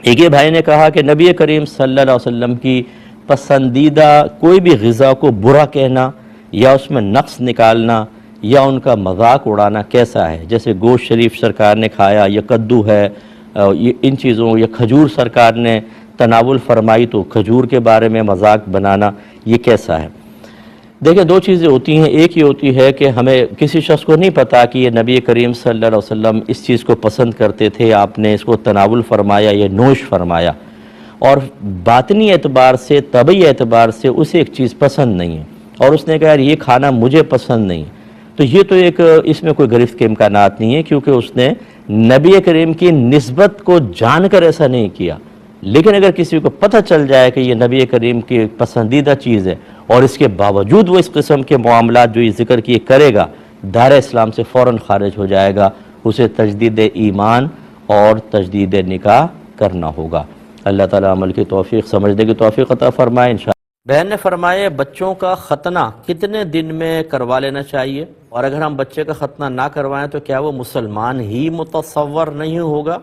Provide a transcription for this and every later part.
ایک یہ بھائی نے کہا کہ نبی کریم صلی اللہ علیہ وسلم کی پسندیدہ کوئی بھی غذا کو برا کہنا یا اس میں نقص نکالنا یا ان کا مذاق اڑانا کیسا ہے؟ جیسے گوشت شریف سرکار نے کھایا یا کدو ہے، ان چیزوں، یا کھجور سرکار نے تناول فرمائی تو کھجور کے بارے میں مذاق بنانا، یہ کیسا ہے؟ دیکھیں، دو چیزیں ہوتی ہیں۔ ایک یہ ہوتی ہے کہ ہمیں کسی شخص کو نہیں پتا کہ یہ نبی کریم صلی اللہ علیہ وسلم اس چیز کو پسند کرتے تھے، آپ نے اس کو تناول فرمایا یا نوش فرمایا، اور باطنی اعتبار سے، طبعی اعتبار سے اسے ایک چیز پسند نہیں ہے اور اس نے کہا یار یہ کھانا مجھے پسند نہیں، تو یہ تو ایک اس میں کوئی گرفت کے امکانات نہیں ہے، کیونکہ اس نے نبی کریم کی نسبت کو جان کر ایسا نہیں کیا۔ لیکن اگر کسی کو پتہ چل جائے کہ یہ نبی کریم کی پسندیدہ چیز ہے اور اس کے باوجود وہ اس قسم کے معاملات جو یہ ذکر کیے کرے گا، دائرہ اسلام سے فوراً خارج ہو جائے گا، اسے تجدید ایمان اور تجدید نکاح کرنا ہوگا۔ اللہ تعالیٰ عمل کی توفیق، سمجھنے کی توفیق عطا فرمائے انشاءاللہ۔ بہن نے فرمایا بچوں کا ختنہ کتنے دن میں کروا لینا چاہیے، اور اگر ہم بچے کا ختنہ نہ کروائیں تو کیا وہ مسلمان ہی متصور نہیں ہوگا؟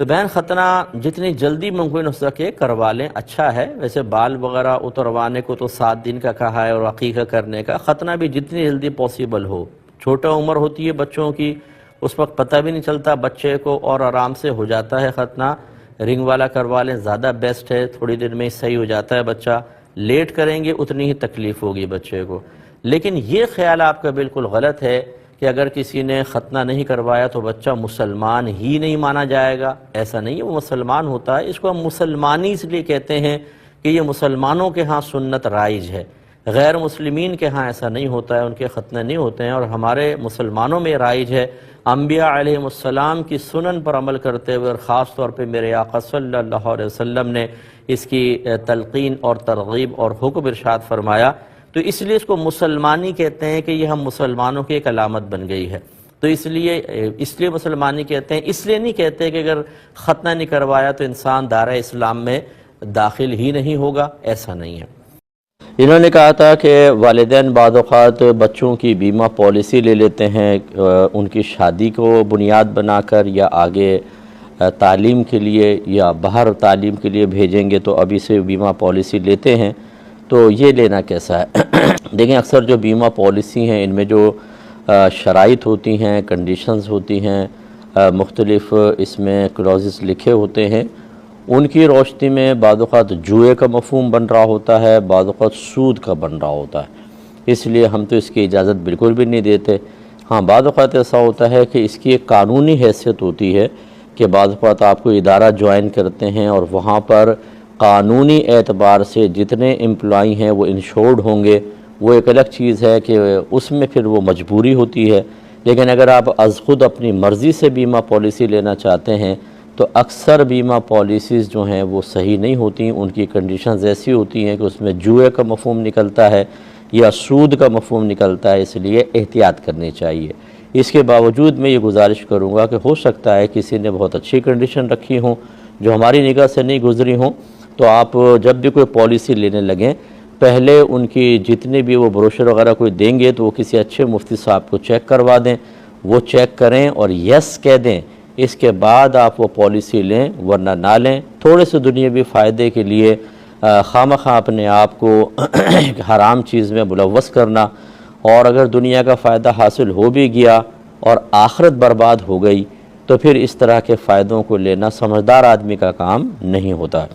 تو بہن، ختنہ جتنی جلدی ممکن ہو سکے کروا لیں، اچھا ہے۔ ویسے بال وغیرہ اتروانے کو تو 7 دن کا کہا ہے اور عقیقہ کرنے کا، ختنہ بھی جتنی جلدی پاسبل ہو۔ چھوٹا عمر ہوتی ہے بچوں کی، اس وقت پتہ بھی نہیں چلتا بچے کو اور آرام سے ہو جاتا ہے ختنہ۔ رنگ والا کروا لیں، زیادہ بیسٹ ہے، تھوڑی دیر میں ہی صحیح ہو جاتا ہے بچہ۔ لیٹ کریں گے اتنی ہی تکلیف ہوگی بچے کو۔ لیکن یہ خیال آپ کا بالکل غلط ہے کہ اگر کسی نے ختنہ نہیں کروایا تو بچہ مسلمان ہی نہیں مانا جائے گا۔ ایسا نہیں ہے، وہ مسلمان ہوتا ہے۔ اس کو ہم مسلمانی اس لیے کہتے ہیں کہ یہ مسلمانوں کے ہاں سنت رائج ہے، غیر مسلمین کے ہاں ایسا نہیں ہوتا ہے، ان کے ختنے نہیں ہوتے ہیں، اور ہمارے مسلمانوں میں رائج ہے۔ انبیاء علیہ السلام کی سنن پر عمل کرتے ہوئے، اور خاص طور پہ میرے آقا صلی اللہ علیہ وسلم نے اس کی تلقین اور ترغیب اور حکم ارشاد فرمایا، تو اس لیے اس کو مسلمانی کہتے ہیں کہ یہ ہم مسلمانوں کی ایک علامت بن گئی ہے۔ تو اس لیے مسلمانی کہتے ہیں، اس لیے نہیں کہتے کہ اگر ختنہ نہیں کروایا تو انسان دائرہ اسلام میں داخل ہی نہیں ہوگا، ایسا نہیں ہے۔ انہوں نے کہا تھا کہ والدین بعض اوقات بچوں کی بیمہ پالیسی لے لیتے ہیں ان کی شادی کو بنیاد بنا کر، یا آگے تعلیم کے لیے یا باہر تعلیم کے لیے بھیجیں گے تو ابھی سے بیمہ پالیسی لیتے ہیں، تو یہ لینا کیسا ہے؟ دیکھیں، اکثر جو بیمہ پالیسی ہیں ان میں جو شرائط ہوتی ہیں، کنڈیشنز ہوتی ہیں، مختلف اس میں کلوزز لکھے ہوتے ہیں، ان کی روشنی میں بعض اوقات جوئے کا مفہوم بن رہا ہوتا ہے، بعض اوقات سود کا بن رہا ہوتا ہے۔ اس لیے ہم تو اس کی اجازت بالکل بھی نہیں دیتے۔ ہاں، بعض اوقات ایسا ہوتا ہے کہ اس کی ایک قانونی حیثیت ہوتی ہے کہ بعض اوقات آپ کو ادارہ جوائن کرتے ہیں اور وہاں پر قانونی اعتبار سے جتنے امپلائی ہیں وہ انشورڈ ہوں گے، وہ ایک الگ چیز ہے کہ اس میں پھر وہ مجبوری ہوتی ہے۔ لیکن اگر آپ از خود اپنی مرضی سے بیمہ پالیسی لینا چاہتے ہیں تو اکثر بیمہ پالیسیز جو ہیں وہ صحیح نہیں ہوتی، ان کی کنڈیشنز ایسی ہوتی ہیں کہ اس میں جوئے کا مفہوم نکلتا ہے یا سود کا مفہوم نکلتا ہے، اس لیے احتیاط کرنی چاہیے۔ اس کے باوجود میں یہ گزارش کروں گا کہ ہو سکتا ہے کسی نے بہت اچھی کنڈیشن رکھی ہوں جو ہماری نگاہ سے نہیں گزری ہوں، تو آپ جب بھی کوئی پالیسی لینے لگیں، پہلے ان کی جتنے بھی وہ بروشر وغیرہ کوئی دیں گے تو وہ کسی اچھے مفتی صاحب کو چیک کروا دیں، وہ چیک کریں اور یس کہہ دیں، اس کے بعد آپ وہ پالیسی لیں، ورنہ نہ لیں۔ تھوڑے سے دنیاوی فائدے کے لیے خواہ اپنے آپ کو حرام چیز میں ملوث کرنا، اور اگر دنیا کا فائدہ حاصل ہو بھی گیا اور آخرت برباد ہو گئی تو پھر اس طرح کے فائدوں کو لینا سمجھدار آدمی کا کام نہیں ہوتا۔